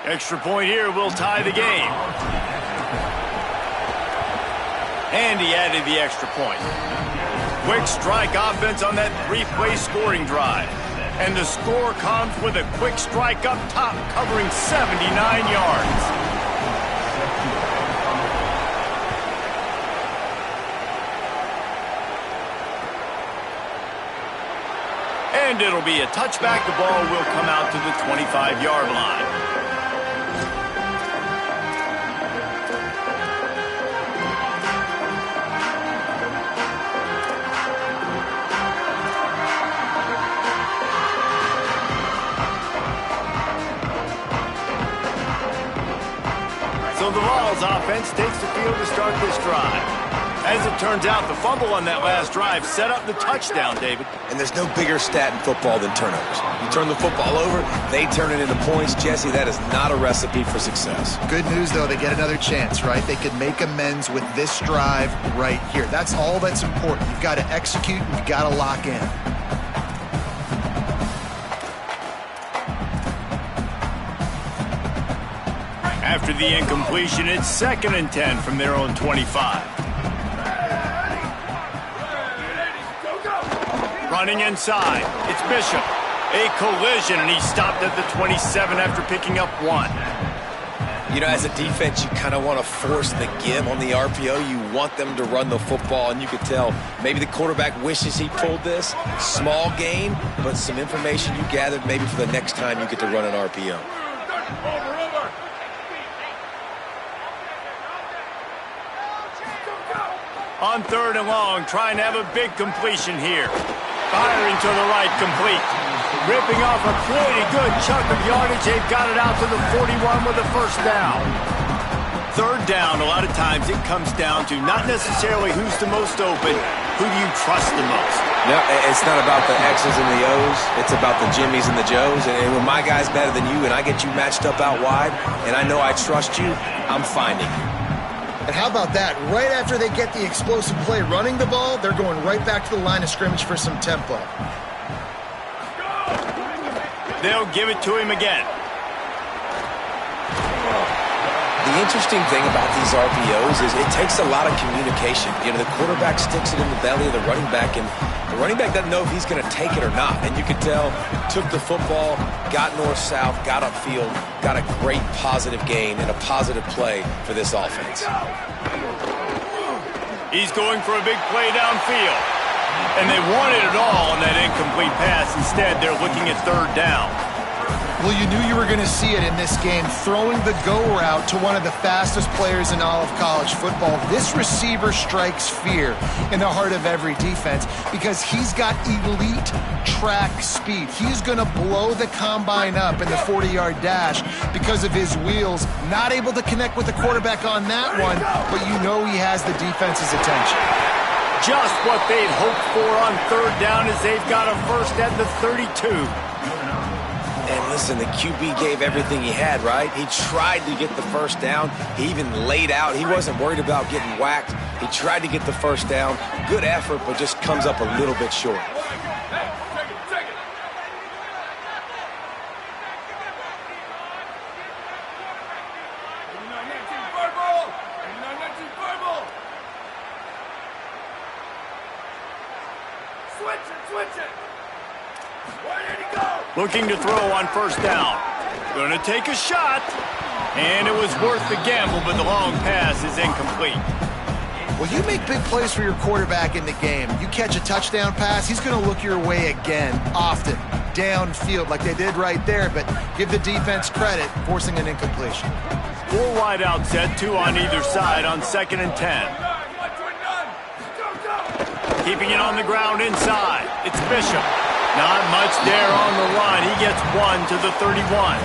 Extra point here will tie the game. And he added the extra point. Quick strike offense on that three-play scoring drive. And the score comes with a quick strike up top, covering 79 yards. And it'll be a touchback. The ball will come out to the 25-yard line. So the Vols offense takes the field to start this drive. As it turns out, the fumble on that last drive set up the touchdown, David. And there's no bigger stat in football than turnovers. You turn the football over, they turn it into points. Jesse, that is not a recipe for success. Good news, though, they get another chance, right? They could make amends with this drive right here. That's all that's important. You've got to execute, you've got to lock in. After the incompletion, it's 2nd and 10 from their own 25. Running inside, it's Bishop. A collision, and he stopped at the 27 after picking up 1. You know, as a defense, you kind of want to force the give on the RPO. You want them to run the football, and you could tell maybe the quarterback wishes he pulled this. Small gain, but some information you gathered maybe for the next time you get to run an RPO. On 3rd and long, trying to have a big completion here. Firing to the right, complete. Ripping off a pretty good chunk of yardage. They've got it out to the 41 with a first down. 3rd down, a lot of times it comes down to not necessarily who's the most open, who do you trust the most? No, it's not about the X's and the O's. It's about the Jimmies and the Joes. And when my guy's better than you and I get you matched up out wide and I know I trust you, I'm finding you. And how about that? Right after they get the explosive play running the ball, they're going right back to the line of scrimmage for some tempo. They'll give it to him again. The interesting thing about these RPOs is it takes a lot of communication. You know, the quarterback sticks it in the belly of the running back, and the running back doesn't know if he's going to take it or not. And you could tell, took the football, got north-south, got upfield, got a great positive gain and a positive play for this offense. He's going for a big play downfield. And they wanted it all on that incomplete pass. Instead, they're looking at 3rd down. Well, you knew you were going to see it in this game, throwing the go route to one of the fastest players in all of college football. This receiver strikes fear in the heart of every defense because he's got elite track speed. He's going to blow the combine up in the 40-yard dash because of his wheels. Not able to connect with the quarterback on that one, but you know he has the defense's attention. Just what they'd hoped for on 3rd down as they've got a first at the 32. And listen, the QB gave everything he had, right? He tried to get the first down. He even laid out. He wasn't worried about getting whacked. He tried to get the first down. Good effort, but just comes up a little bit short. Looking to throw on 1st down. Going to take a shot. And it was worth the gamble, but the long pass is incomplete. Well, you make big plays for your quarterback in the game. You catch a touchdown pass, he's going to look your way again, often, downfield like they did right there, but give the defense credit, forcing an incompletion. 4 wide out set, 2 on either side on 2nd and 10. Keeping it on the ground inside. It's Bishop. Not much there on the run. He gets 1 to the 31.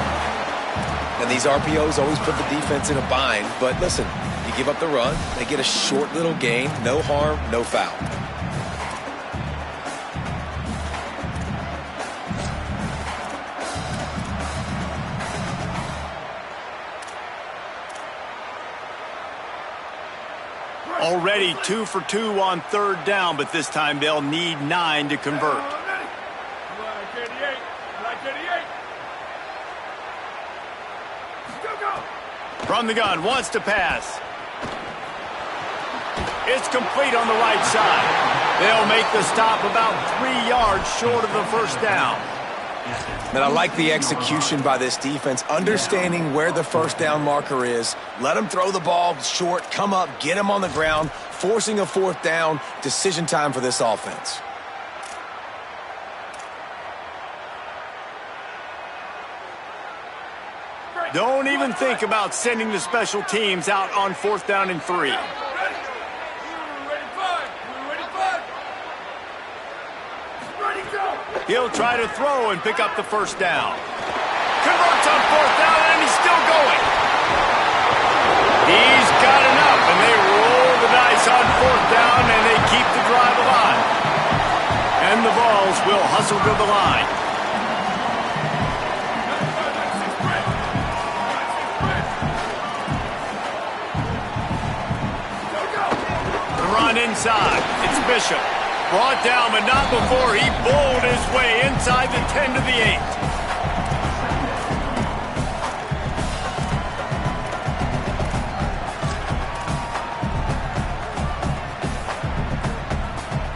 And these RPOs always put the defense in a bind. But listen, you give up the run, they get a short little gain, no harm, no foul. Already 2 for 2 on 3rd down, but this time they'll need 9 to convert. From the gun, wants to pass. It's complete on the right side. They'll make the stop about 3 yards short of the first down. Man, I like the execution by this defense, understanding where the first down marker is. Let them throw the ball short, come up, get them on the ground, forcing a fourth down. Decision time for this offense. Don't even think about sending the special teams out on 4th down and 3. He'll try to throw and pick up the first down. Converts on 4th down, and he's still going. He's got enough, and they roll the dice on 4th down, and they keep the drive alive. And the Vols will hustle to the line. The run inside. It's Bishop. Brought down, but not before he bowled his way inside the 10 to the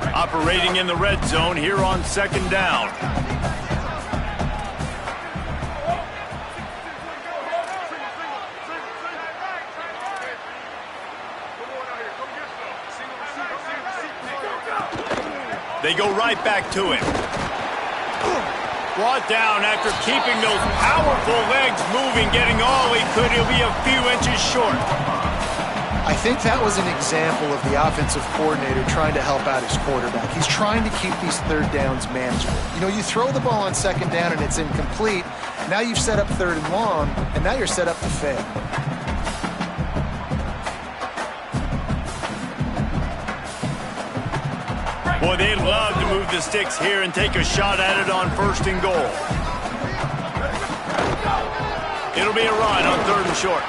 8. Operating in the red zone here on 2nd down. They go right back to him. Brought down after keeping those powerful legs moving, getting all he could. He'll be a few inches short. I think that was an example of the offensive coordinator trying to help out his quarterback. He's trying to keep these 3rd downs manageable. You know, you throw the ball on 2nd down and it's incomplete. Now you've set up 3rd and long, and now you're set up to fail. Boy, they'd love to move the sticks here and take a shot at it on 1st and goal. It'll be a run on 3rd and short.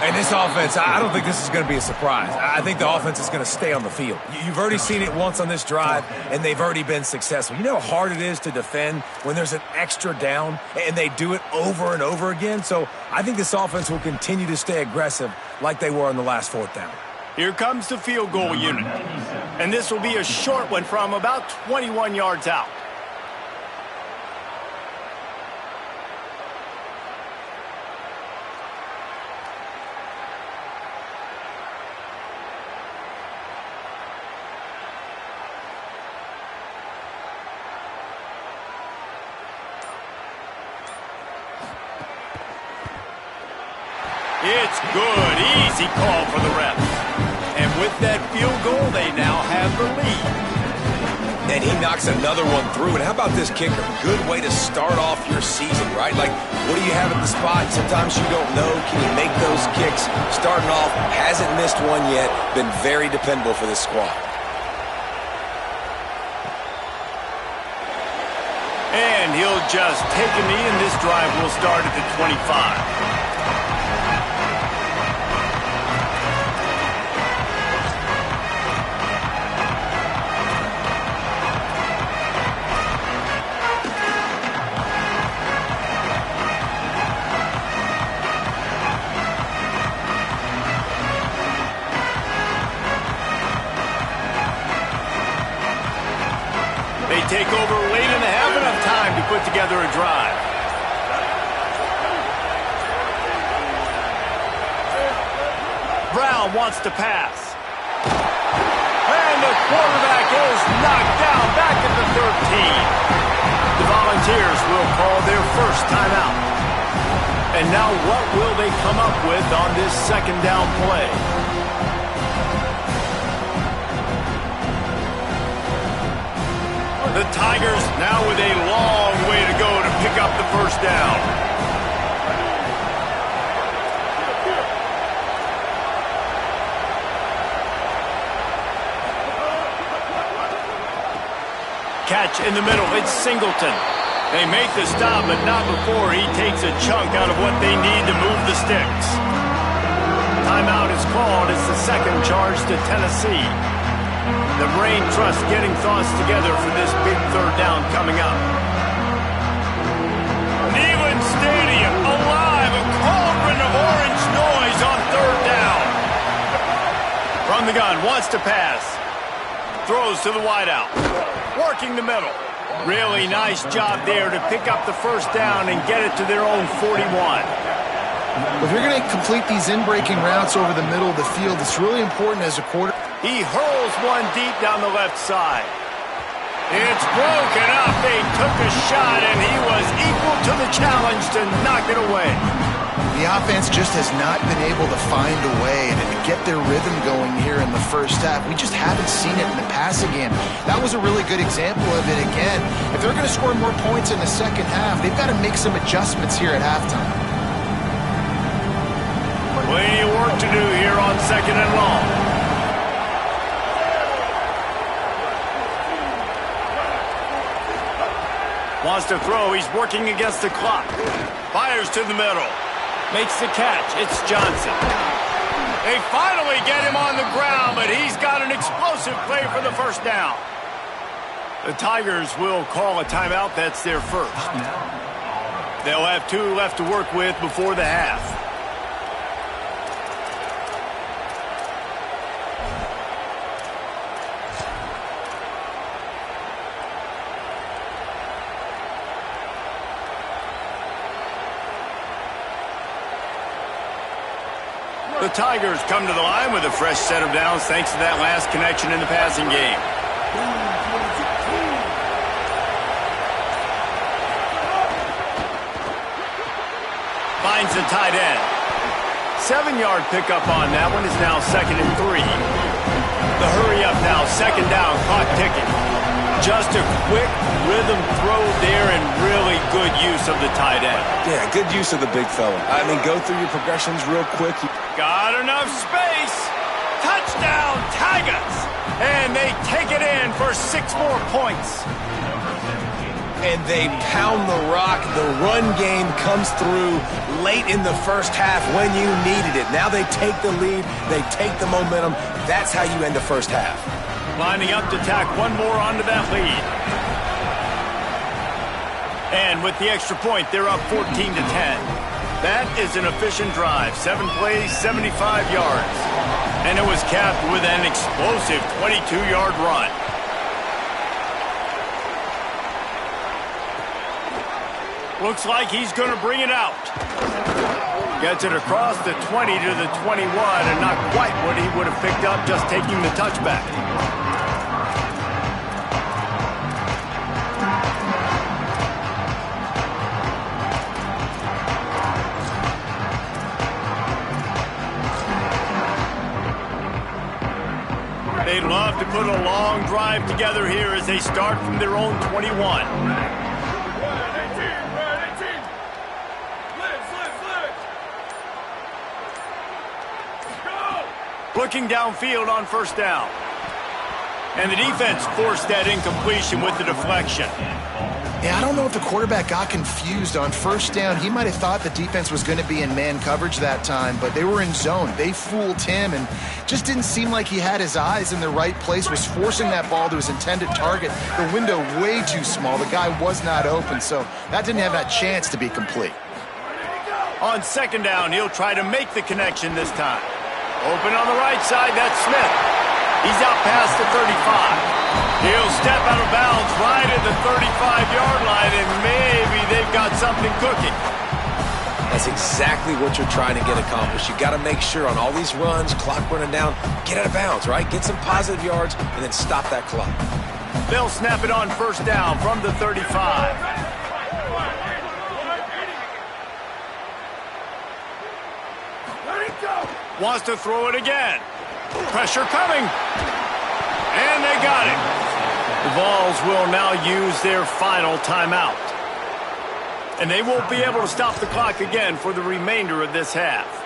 And this offense, I don't think this is going to be a surprise. I think the offense is going to stay on the field. You've already seen it once on this drive, and they've already been successful. You know how hard it is to defend when there's an extra down, and they do it over and over again? So I think this offense will continue to stay aggressive like they were on the last 4th down. Here comes the field goal unit. And this will be a short one from about 21 yards out. It's good. Easy call for the refs. And with that field goal, they now have the lead. And he knocks another one through. And how about this kicker? Good way to start off your season, right? Like, what do you have at the spot? Sometimes you don't know. Can you make those kicks? Starting off, hasn't missed one yet. Been very dependable for this squad. And he'll just take a knee, and this drive will start at the 25. Take over late in the half, enough time to put together a drive. Brown wants to pass. And the quarterback is knocked down back at the 13. The Volunteers will call their first timeout. And now what will they come up with on this 2nd down play? The Tigers now with a long way to go to pick up the first down. Catch in the middle, it's Singleton. They make the stop, but not before he takes a chunk out of what they need to move the sticks. Timeout is called. It's the 2nd charge to Tennessee. The Brain Trust getting thoughts together for this big 3rd down coming up. Neyland Stadium alive, a cauldron of orange noise From the gun, wants to pass. Throws to the wideout. Working the middle. Really nice job there to pick up the first down and get it to their own 41. If you're going to complete these in-breaking routes over the middle of the field, it's really important as a quarter. He hurls one deep down the left side. It's broken up. They took a shot, and he was equal to the challenge to knock it away. The offense just has not been able to find a way to get their rhythm going here in the first half. We just haven't seen it in the passing game. That was a really good example of it again. If they're going to score more points in the second half, they've got to make some adjustments here at halftime. Plenty of work to do here on 2nd and long. Wants to throw. He's working against the clock. Fires to the middle. Makes the catch. It's Johnson. They finally get him on the ground, but he's got an explosive play for the first down. The Tigers will call a timeout. That's their first. They'll have 2 left to work with before the half. The Tigers come to the line with a fresh set of downs thanks to that last connection in the passing game. Finds the tight end. 7-yard pickup on that one is now 2nd and 3. The hurry up now, 2nd down, clock ticking. Just a quick rhythm throw there and really good use of the tight end. Yeah, good use of the big fella. I mean, go through your progressions real quick. Got enough space. Touchdown, Tigers. And they take it in for 6 more points. And they pound the rock. The run game comes through late in the first half when you needed it. Now they take the lead. They take the momentum. That's how you end the first half. Lining up to tack one more onto that lead. And with the extra point, they're up 14 to 10. That is an efficient drive. 7 plays, 75 yards. And it was capped with an explosive 22-yard run. Looks like he's going to bring it out. Gets it across the 20 to the 21, and not quite what he would have picked up just taking the touchback. They'd love to put a long drive together here as they start from their own 21. Looking downfield on first down. And the defense forced that incompletion with the deflection. Yeah, I don't know if the quarterback got confused on first down. He might have thought the defense was going to be in man coverage that time, but they were in zone. They fooled him and just didn't seem like he had his eyes in the right place, was forcing that ball to his intended target. The window way too small. The guy was not open, so that didn't have that chance to be complete. On second down, he'll try to make the connection this time. Open on the right side, that's Smith. He's out past the 35. He'll step out of bounds right at the 35-yard line, and maybe they've got something cooking. That's exactly what you're trying to get accomplished. You got to make sure on all these runs, clock running down, get out of bounds, right? Get some positive yards, and then stop that clock. They'll snap it on first down from the 35. Wants to throw it again. Pressure coming. And they got it. The Vols will now use their final timeout. And they won't be able to stop the clock again for the remainder of this half.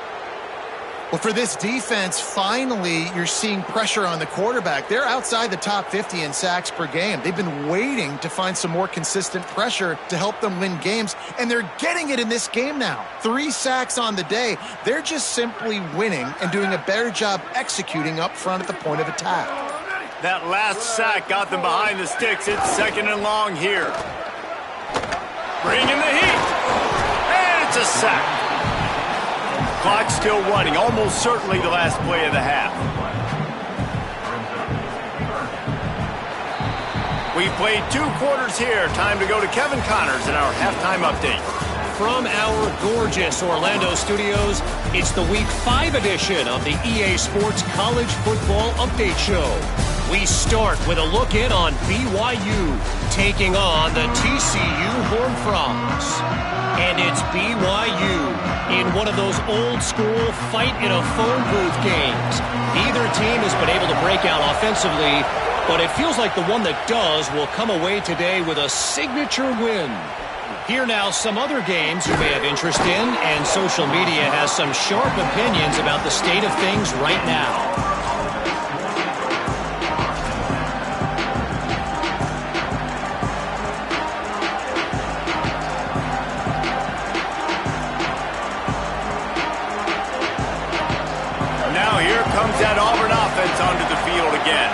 Well, for this defense, finally, you're seeing pressure on the quarterback. They're outside the top 50 in sacks per game. They've been waiting to find some more consistent pressure to help them win games, and they're getting it in this game now. 3 sacks on the day. They're just simply winning and doing a better job executing up front at the point of attack. That last sack got them behind the sticks. It's second and long here. Bringing the heat. And it's a sack. Clock still running, almost certainly the last play of the half. We've played 2 quarters here. Time to go to Kevin Connors in our halftime update. From our gorgeous Orlando studios, it's the Week 5 edition of the EA Sports College Football Update Show. We start with a look in on BYU taking on the TCU Horned Frogs. And it's BYU in one of those old-school fight-in-a-phone-booth games. Neither team has been able to break out offensively, but it feels like the one that does will come away today with a signature win. Here now some other games you may have interest in, and social media has some sharp opinions about the state of things right now. That Auburn offense onto the field again.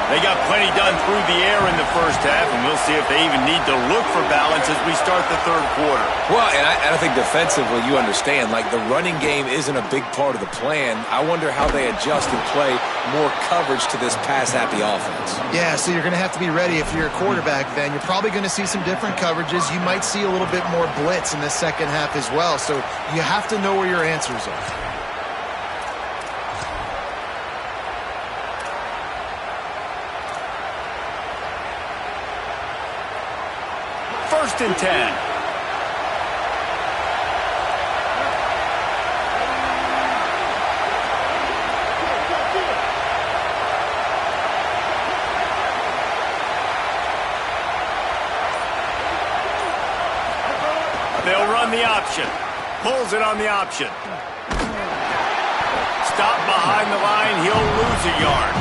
They got plenty done through the air in the first half, and we'll see if they even need to look for balance as we start the third quarter. Well, and I think defensively, you understand, like the running game isn't a big part of the plan. I wonder how they adjust and play more coverage to this pass-happy offense. Yeah, so you're going to have to be ready if you're a quarterback then. You're probably going to see some different coverages. You might see a little bit more blitz in the second half as well, so you have to know where your answers are. First and 10. They'll run the option. Pulls it on the option. Stop behind the line. He'll lose a yard.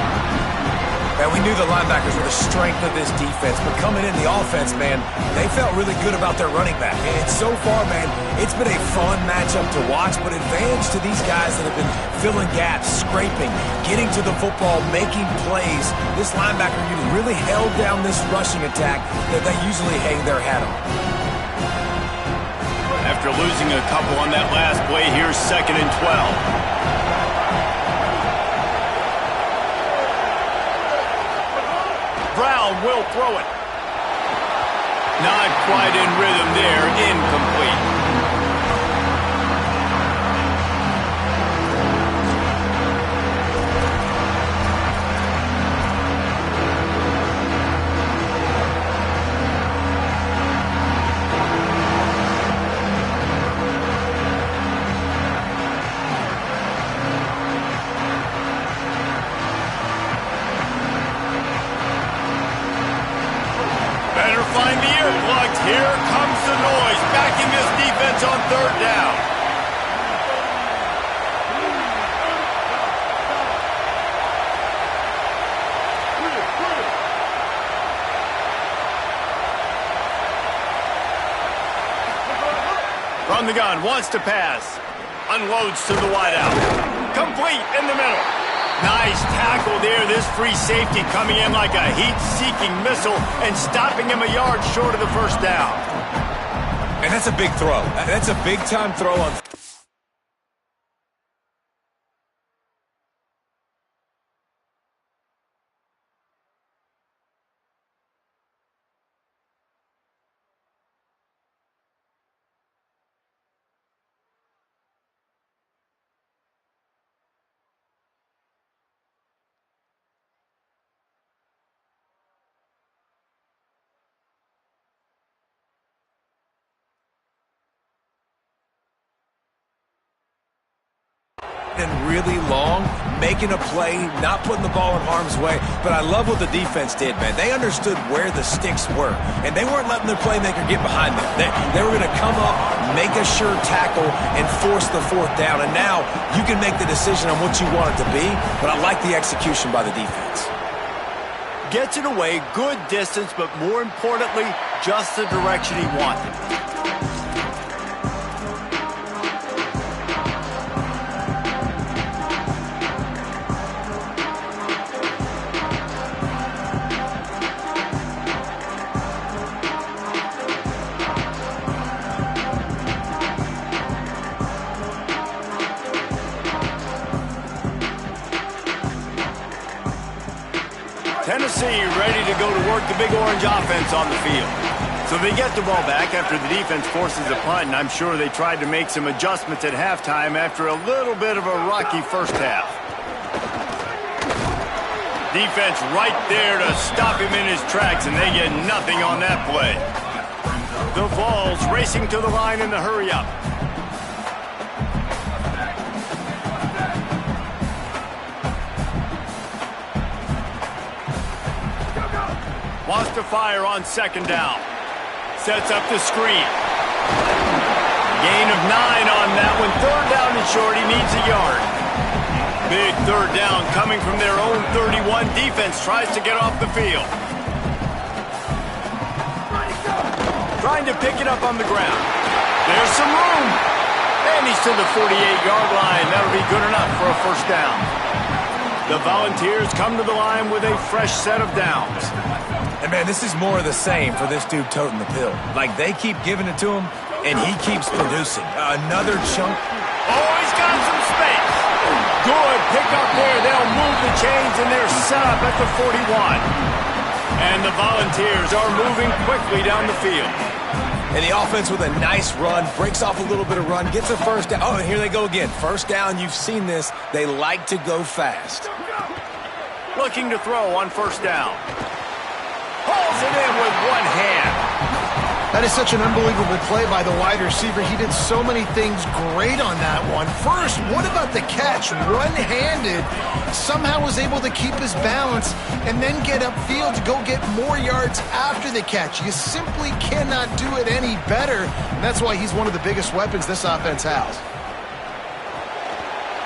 And we knew the linebackers were the strength of this defense, but coming in the offense, man, they felt really good about their running back. And so far, man, it's been a fun matchup to watch, but advantage to these guys that have been filling gaps, scraping, getting to the football, making plays. This linebacker unit really held down this rushing attack that they usually hang their hat on. After losing a couple on that last play, here's 2nd and 12. Brown will throw it. Not quite in rhythm there. Incomplete. Find the earplugs. Here comes the noise, backing this defense on 3rd down. From the gun, wants to pass. Unloads to the wideout. Complete in the middle. Nice tackle there. This free safety coming in like a heat-seeking missile and stopping him a yard short of the first down. And that's a big throw. That's a big-time throw on... and really long, making a play, not putting the ball in harm's way. But I love what the defense did, man. They understood where the sticks were, and they weren't letting their playmaker get behind them. They were going to come up, make a sure tackle, and force the 4th down. And now you can make the decision on what you want it to be, but I like the execution by the defense. Gets it away, good distance, but more importantly, just the direction he wanted. Tennessee ready to go to work the Big Orange offense on the field. So they get the ball back after the defense forces a punt, and I'm sure they tried to make some adjustments at halftime after a little bit of a rocky first half. Defense right there to stop him in his tracks, and they get nothing on that play. The Vols racing to the line in the hurry-up. Wants to fire on second down. Sets up the screen. Gain of 9 on that one. Third down and short. He needs a yard. Big third down coming from their own 31. Defense tries to get off the field. Trying to pick it up on the ground. There's some room. And he's to the 48-yard line. That'll be good enough for a first down. The Volunteers come to the line with a fresh set of downs. And, man, this is more of the same for this dude toting the pill. Like, they keep giving it to him, and he keeps producing. Another chunk. Oh, he's got some space. Good pick up there. They'll move the chains, and they're set up at the 41. And the Volunteers are moving quickly down the field. And the offense with a nice run, breaks off a little bit of run, gets a first down. Oh, and here they go again. First down, you've seen this. They like to go fast. Looking to throw on first down. Pulls it in with one hand. That is such an unbelievable play by the wide receiver. He did so many things great on that one. First, what about the catch? One-handed. Somehow was able to keep his balance and then get upfield to go get more yards after the catch. You simply cannot do it any better. And that's why he's one of the biggest weapons this offense has.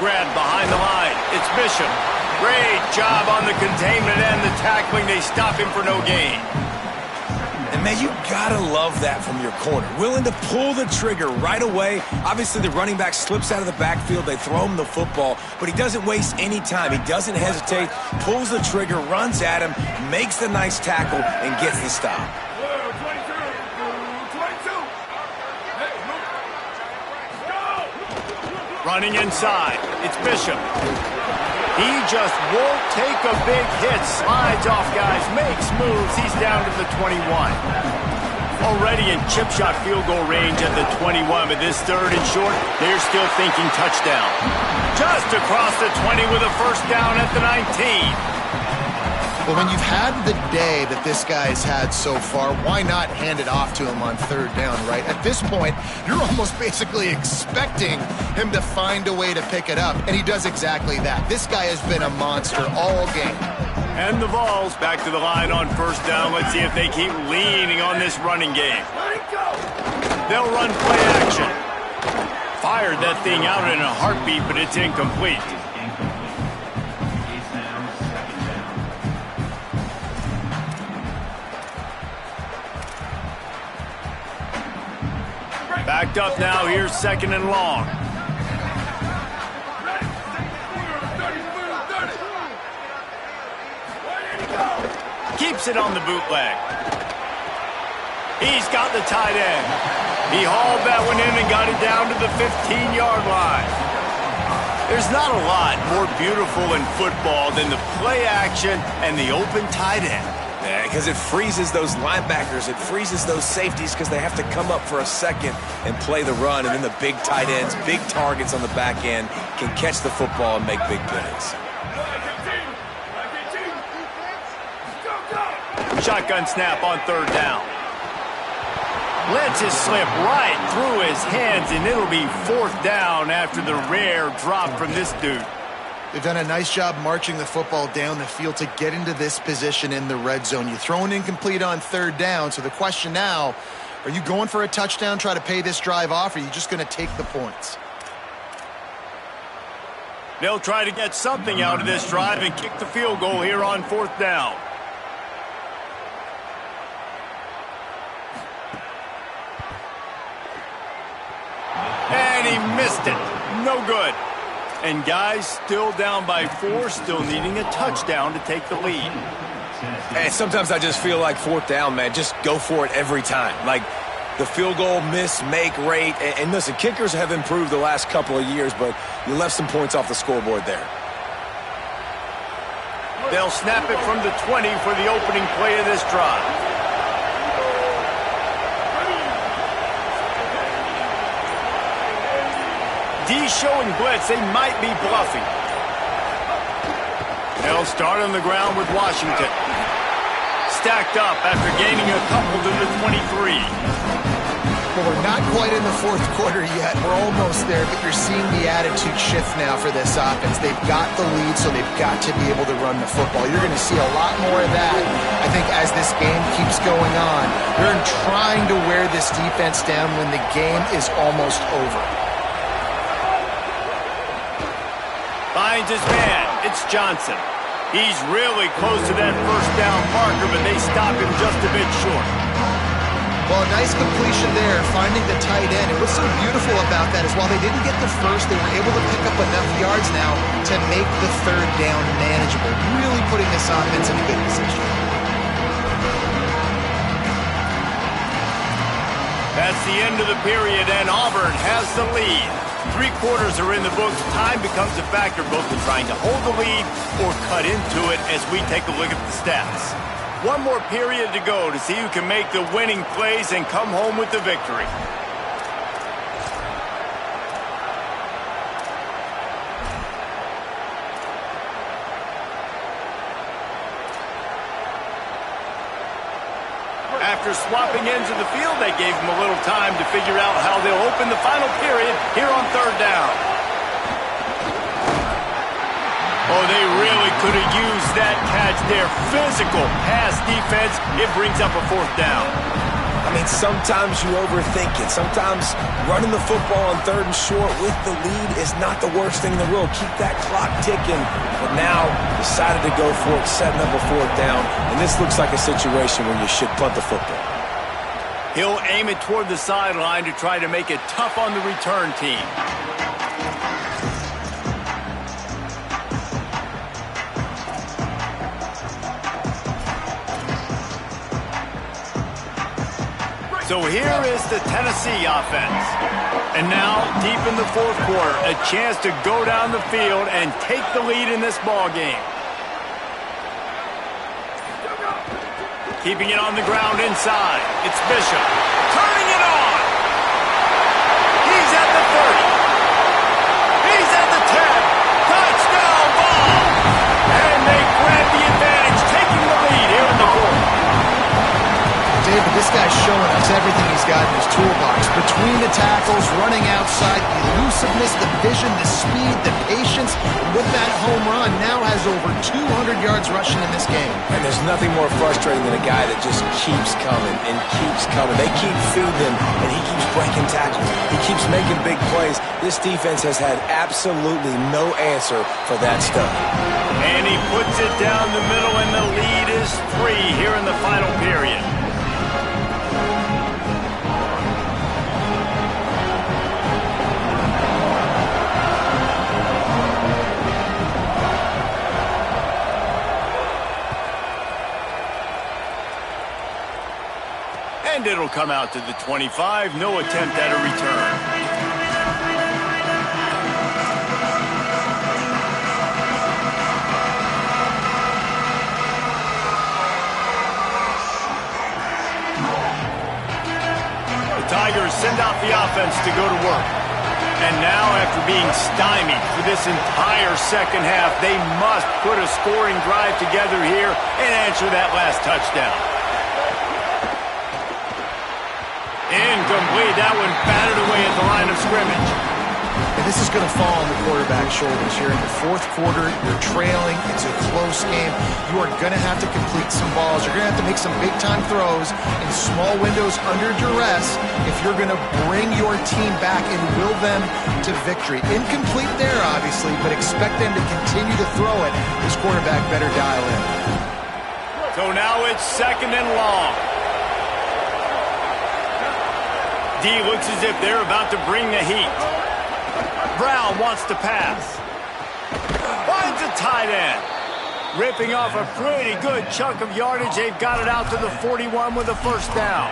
Grabbed behind the line. It's Bishop. Great job on the containment and the tackling. They stop him for no gain. And, man, you gotta love that from your corner. Willing to pull the trigger right away. Obviously, the running back slips out of the backfield. They throw him the football, but he doesn't waste any time. He doesn't hesitate, pulls the trigger, runs at him, makes the nice tackle, and gets the stop. Running inside. It's Bishop. He just won't take a big hit. Slides off guys, makes moves. He's down to the 21. Already in chip shot field goal range at the 21, but this third and short, they're still thinking touchdown. Just across the 20 with a first down at the 19. Well, when you've had the day that this guy's had so far, why not hand it off to him on third down, right? At this point, you're almost basically expecting him to find a way to pick it up, and he does exactly that. This guy has been a monster all game. And the Vols back to the line on first down. Let's see if they keep leaning on this running game. They'll run play action. Fired that thing out in a heartbeat, but it's incomplete. Backed up now, here's second and long. Keeps it on the bootleg. He's got the tight end. He hauled that one in and got it down to the 15-yard line. There's not a lot more beautiful in football than the play action and the open tight end. Yeah, because it freezes those linebackers. It freezes those safeties because they have to come up for a second and play the run. And then the big tight ends, big targets on the back end can catch the football and make big plays. Shotgun snap on third down. Lets it slip right through his hands, and it'll be fourth down after the rare drop from this dude. They've done a nice job marching the football down the field to get into this position in the red zone. You throw an incomplete on third down, so the question now, are you going for a touchdown, try to pay this drive off, or are you just going to take the points? They'll try to get something out of this drive and kick the field goal here on fourth down. And he missed it. No good. And guys still down by 4, still needing a touchdown to take the lead. And sometimes I just feel like fourth down, man, just go for it every time. Like the field goal miss, make rate. And listen, kickers have improved the last couple of years, but you left some points off the scoreboard there. They'll snap it from the 20 for the opening play of this drive. D showing blitz. They might be bluffing. They'll start on the ground with Washington. Stacked up after gaining a couple to the 23. Well, we're not quite in the fourth quarter yet. We're almost there, but you're seeing the attitude shift now for this offense. They've got the lead, so they've got to be able to run the football. You're going to see a lot more of that, I think, as this game keeps going on. They're trying to wear this defense down when the game is almost over. Finds his man. It's Johnson. He's really close to that first down marker, but they stop him just a bit short. Well, nice completion there, finding the tight end. And what's so beautiful about that is while they didn't get the first, they were able to pick up enough yards now to make the third down manageable, really putting this offense in a good position. That's the end of the period, and Auburn has the lead. 3 quarters are in the books. Time becomes a factor both in trying to hold the lead or cut into it as we take a look at the stats. One more period to go to see who can make the winning plays and come home with the victory. After swapping ends of the field, they gave them a little time to figure out how they'll open the final period here on third down. Oh, they really could have used that catch there. Physical pass defense. It brings up a fourth down. I mean, sometimes you overthink it. Sometimes running the football on third and short with the lead is not the worst thing in the world. Keep that clock ticking. But now decided to go for it, setting up a fourth down. And this looks like a situation where you should punt the football. He'll aim it toward the sideline to try to make it tough on the return team. So here is the Tennessee offense. And now, deep in the fourth quarter, a chance to go down the field and take the lead in this ball game. Keeping it on the ground inside. It's Bishop. Turning it on. He's at the 30. He's at the 10. Touchdown ball. And they grab the advantage, taking the lead here in the fourth. David, this guy's showing us everything he's got in his toolbox. Between the tackles, running outside, the elusiveness, the vision, the speed, the patience. With that home run, now has over 200 yards rushing in this game. And there's nothing more frustrating than a guy that just keeps coming and keeps coming. They keep feeding him, and he keeps breaking tackles. He keeps making big plays. This defense has had absolutely no answer for that stuff. And he puts it down the middle, and the lead is 3 here in the final period. And it'll come out to the 25. No attempt at a return. The Tigers send out the offense to go to work. And now, after being stymied for this entire second half, they must put a scoring drive together here and answer that last touchdown. Incomplete. That one batted away at the line of scrimmage. And this is going to fall on the quarterback's shoulders here. In the fourth quarter, you're trailing. It's a close game. You are going to have to complete some balls. You're going to have to make some big-time throws in small windows under duress if you're going to bring your team back and will them to victory. Incomplete there, obviously, but expect them to continue to throw it. This quarterback better dial in. So now it's second and long. D looks as if they're about to bring the heat. Brown wants to pass. Finds a tight end. Ripping off a pretty good chunk of yardage. They've got it out to the 41 with a first down.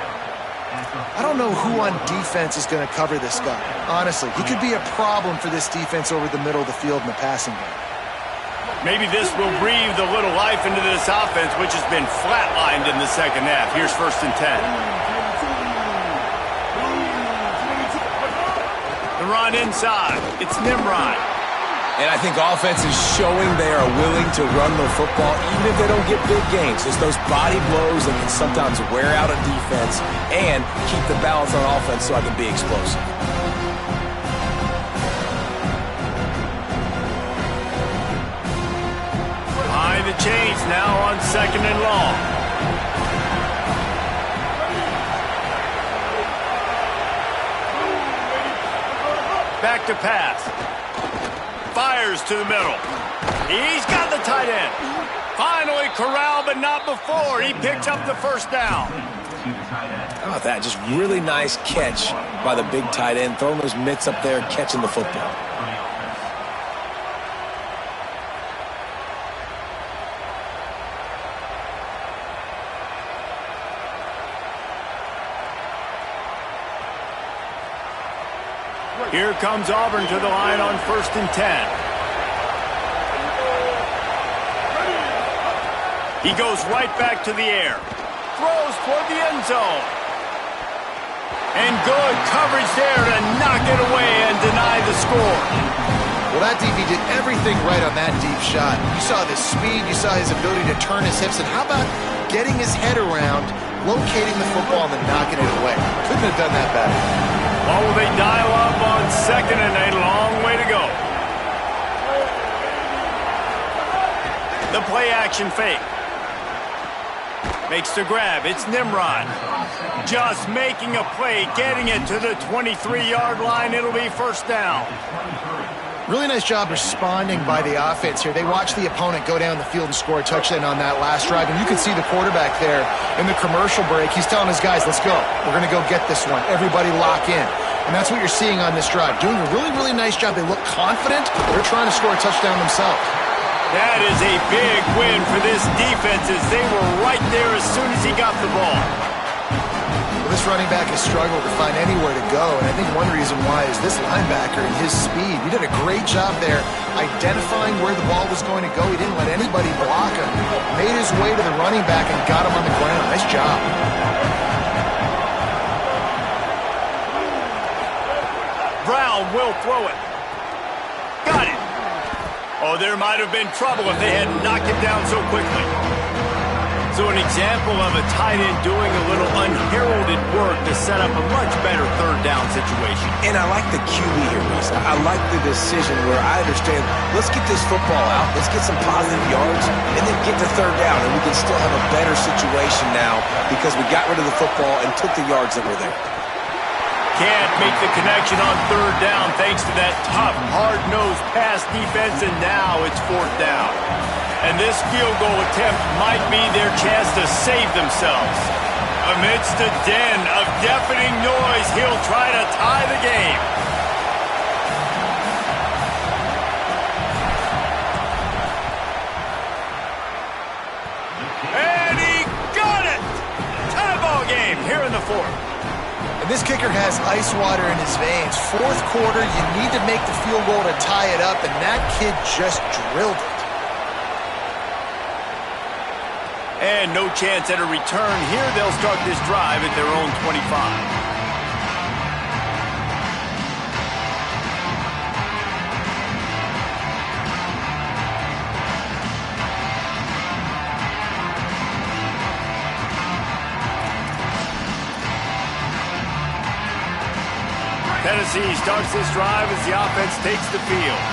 I don't know who on defense is going to cover this guy. Honestly, he could be a problem for this defense over the middle of the field in the passing game. Maybe this will breathe a little life into this offense, which has been flatlined in the second half. Here's 1st and 10. The run inside. It's Nimrod. And I think offense is showing they are willing to run the football even if they don't get big gains. Just those body blows that can sometimes wear out a defense and keep the balance on offense so I can be explosive. Behind the chains now on 2nd and long. Back to pass. Fires to the middle. He's got the tight end. Finally corralled, but not before. He picks up the 1st down. How about that? Just really nice catch by the big tight end, throwing those mitts up there, catching the football. Here comes Auburn to the line on 1st and 10. He goes right back to the air. Throws toward the end zone. And good coverage there to knock it away and deny the score. Well, that DB did everything right on that deep shot. You saw the speed, you saw his ability to turn his hips, and how about getting his head around, locating the football, and then knocking it away? Couldn't have done that better. Oh, they dial up on 2nd and a long way to go. The play action fake. Makes the grab. It's Nimrod. Just making a play, getting it to the 23-yard line. It'll be 1st down. Really nice job responding by the offense here. They watched the opponent go down the field and score a touchdown on that last drive. And you can see the quarterback there in the commercial break. He's telling his guys, let's go. We're going to go get this one. Everybody lock in. And that's what you're seeing on this drive. Doing a really, really nice job. They look confident. They're trying to score a touchdown themselves. That is a big win for this defense as they were right there as soon as he got the ball. Well, this running back has struggled to find anywhere to go, and I think one reason why is this linebacker and his speed. He did a great job there identifying where the ball was going to go. He didn't let anybody block him. Made his way to the running back and got him on the ground. Nice job. Brown will throw it. Got it. Oh, there might have been trouble if they hadn't knocked it down so quickly. So an example of a tight end doing a little unheralded work to set up a much better 3rd down situation. And I like the QB here, Reese. I like the decision where I understand, let's get this football out, let's get some positive yards, and then get to 3rd down, and we can still have a better situation now because we got rid of the football and took the yards that were there. Can't make the connection on 3rd down thanks to that tough, hard-nosed pass defense, and now it's 4th down. And this field goal attempt might be their chance to save themselves. Amidst a din of deafening noise, he'll try to tie the game. And he got it! Tie ball game here in the 4th. This kicker has ice water in his veins. 4th quarter, you need to make the field goal to tie it up, and that kid just drilled it. And no chance at a return here. They'll start this drive at their own 25. Tennessee starts this drive as the offense takes the field.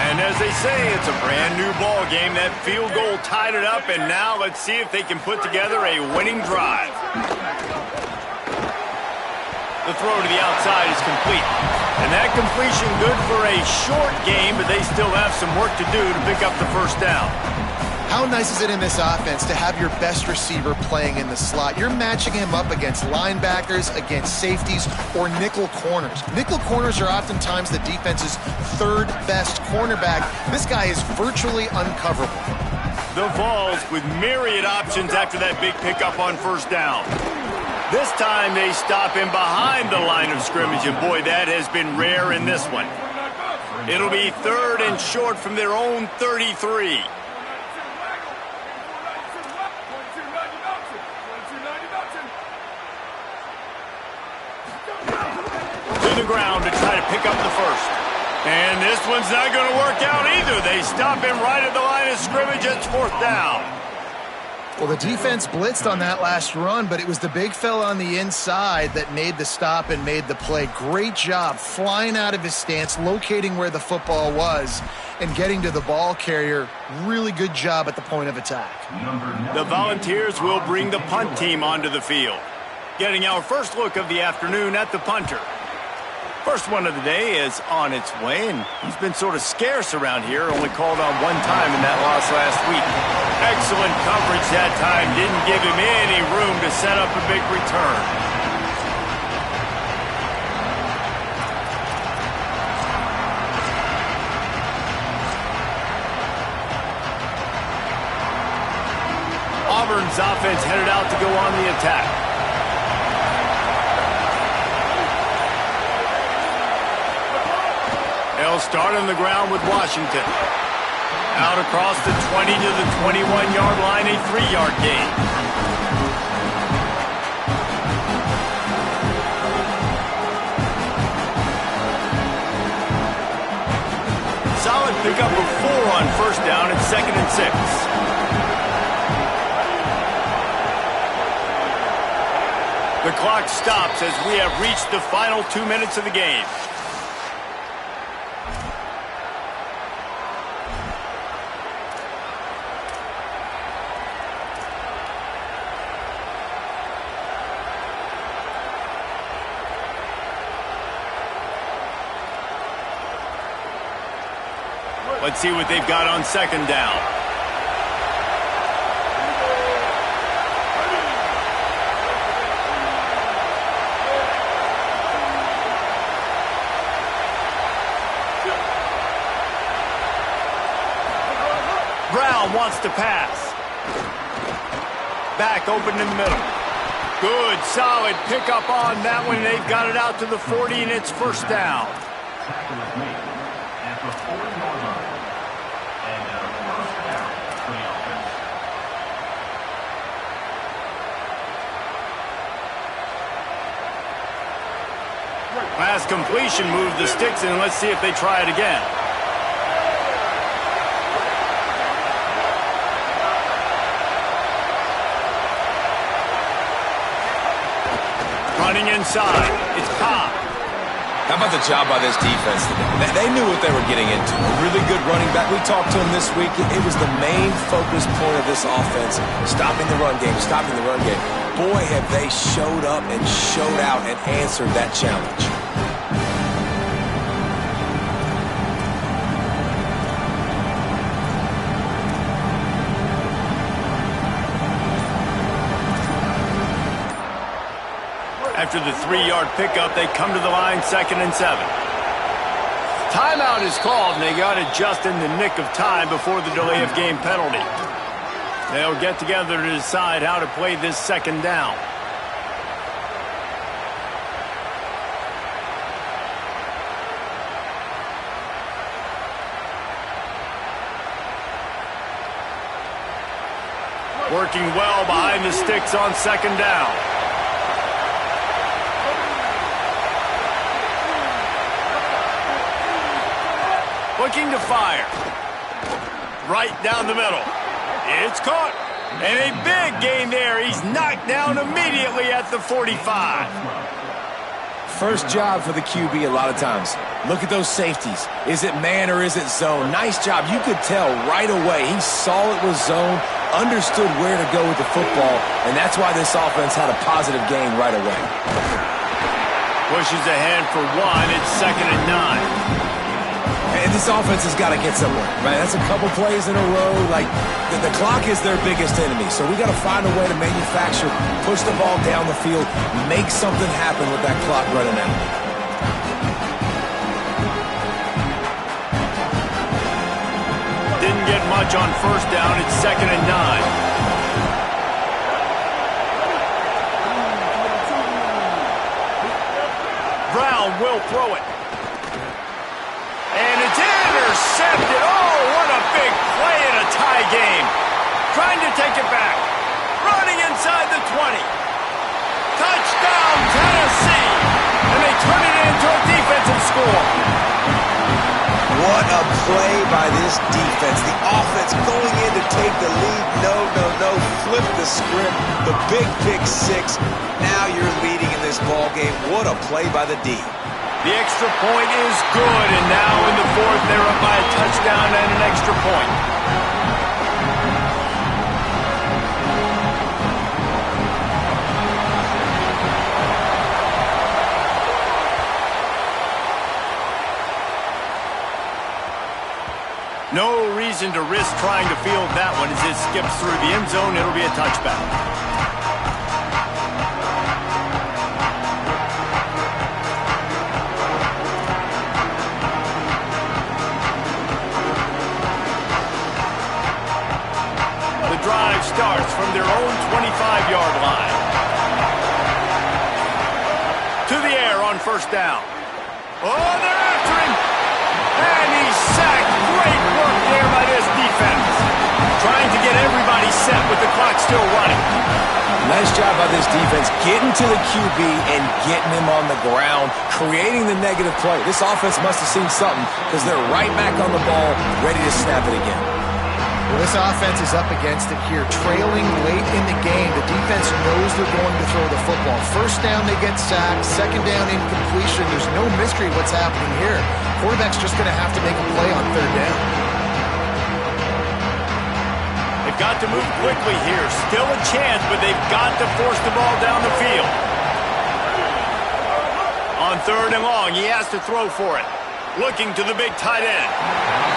And as they say, it's a brand new ball game. That field goal tied it up, and now let's see if they can put together a winning drive. The throw to the outside is complete. And that completion good for a short game, but they still have some work to do to pick up the 1st down. How nice is it in this offense to have your best receiver playing in the slot? You're matching him up against linebackers, against safeties, or nickel corners. Nickel corners are oftentimes the defense's 3rd best cornerback. This guy is virtually uncoverable. The Vols with myriad options after that big pickup on 1st down. This time they stop him behind the line of scrimmage, and boy, that has been rare in this one. It'll be 3rd and short from their own 33. To the ground to try to pick up the first. And this one's not going to work out either. They stop him right at the line of scrimmage. It's 4th down. Well, the defense blitzed on that last run, but it was the big fella on the inside that made the stop and made the play. Great job flying out of his stance, locating where the football was, and getting to the ball carrier. Really good job at the point of attack. The Volunteers will bring the punt team onto the field. Getting our first look of the afternoon at the punter. First one of the day is on its way, and he's been sort of scarce around here, only called on one time in that loss last week. Excellent coverage that time, didn't give him any room to set up a big return. Auburn's offense headed out to go on the attack. They'll start on the ground with Washington. Out across the 20 to the 21-yard line, a 3-yard gain. Solid pickup of 4 on first down at 2nd and 6. The clock stops as we have reached the final 2 minutes of the game. Let's see what they've got on 2nd down. Brown wants to pass. Back open in the middle. Good, solid pickup on that one. They've got it out to the 40, and it's 1st down. Pass completion, moved the sticks, and let's see if they try it again. Running inside, it's Cobb. How about the job by this defense today? They knew what they were getting into. A really good running back. We talked to him this week. It was the main focus point of this offense, stopping the run game, stopping the run game. Boy, have they showed up and showed out and answered that challenge. After the 3-yard pickup, they come to the line 2nd and 7. Timeout is called, and they got it just in the nick of time before the delay of game penalty. They'll get together to decide how to play this 2nd down. Working well behind the sticks on 2nd down. Looking to fire. Right down the middle. It's caught. And a big gain there. He's knocked down immediately at the 45. First job for the QB a lot of times. Look at those safeties. Is it man or is it zone? Nice job. You could tell right away. He saw it was zone, understood where to go with the football, and that's why this offense had a positive gain right away. Pushes ahead for 1. It's 2nd and 9. And this offense has got to get somewhere, right? That's a couple plays in a row. Like, the clock is their biggest enemy. So we got to find a way to manufacture, push the ball down the field, make something happen with that clock running out. Didn't get much on first down. It's 2nd and 9. Brown will throw it. And it's play by this defense. The offense going in to take the lead. No. Flip the script. The big pick six. Now you're leading in this ball game. What a play by the D. The extra point is good, and now in the fourth, they're up by a touchdown and an extra point. No reason to risk trying to field that one as it skips through the end zone. It'll be a touchback. The drive starts from their own 25-yard line. To the air on first down. Oh, they're after him! And he's sacked. Great work there by this defense. Trying to get everybody set with the clock still running. Nice job by this defense getting to the QB and getting him on the ground, creating the negative play. This offense must have seen something because they're right back on the ball, ready to snap it again. Well, this offense is up against it here. Trailing late in the game, the defense knows they're going to throw the football. First down, they get sacked. Second down, incompletion. There's no mystery what's happening here. Quarterback's just going to have to make a play on third down. They've got to move quickly here. Still a chance, but they've got to force the ball down the field. On third and long, he has to throw for it. Looking to the big tight end.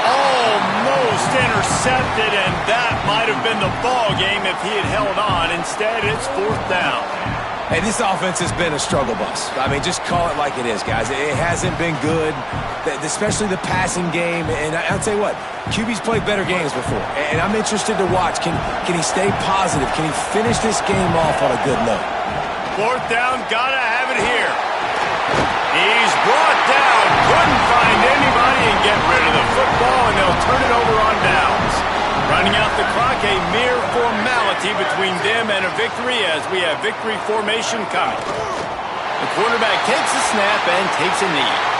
Almost intercepted, and that might have been the ball game if he had held on. Instead, it's fourth down. Hey, this offense has been a struggle bus. I mean, just call it like it is, guys. It hasn't been good, especially the passing game. And I'll tell you what, QB's played better games before. And I'm interested to watch. Can he stay positive? Can he finish this game off on a good note? Fourth down, gotta have it here. He's brought down. Couldn't find anybody and get rid of the football, and they'll turn it over on downs. Running out the clock, a mere formality between them and a victory as we have victory formation coming. The quarterback takes a snap and takes a knee.